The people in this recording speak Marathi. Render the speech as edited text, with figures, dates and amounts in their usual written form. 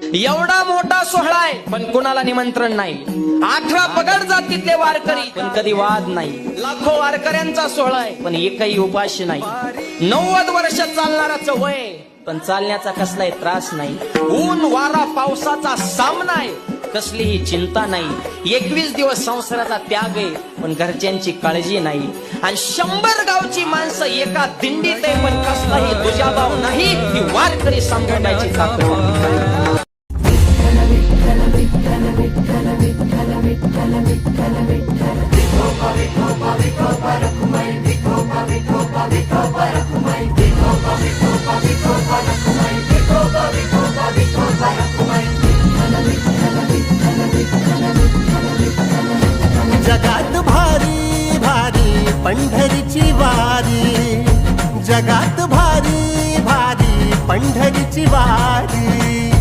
एवढा मोठा सोहळा आहे पण कुणाला निमंत्रण नाही. 18 पगड जातीतले वारकरी पण कधी वाद नाही. लाखो वारकऱ्यांचा सोहळा आहे पण एकही उपाशी नाही. 90 वर्ष चालणाराचं वय पण चालण्याचा कसलाही त्रास नाही. ऊन वारा पावसाचा सामना आहे कसलीही चिंता नाही. 21 दिवस संसाराचा त्याग आहे पण घरच्यांची काळजी नाही. आणि 100 गावची माणसं एका दिंडीत आहे पण कसलाही दुजाभाव नाही. ही वारकरी संबंधाची ताकद. जगात भारी भारी पंढरीची वारी, जगात भारी भारी पंढरीची वारी.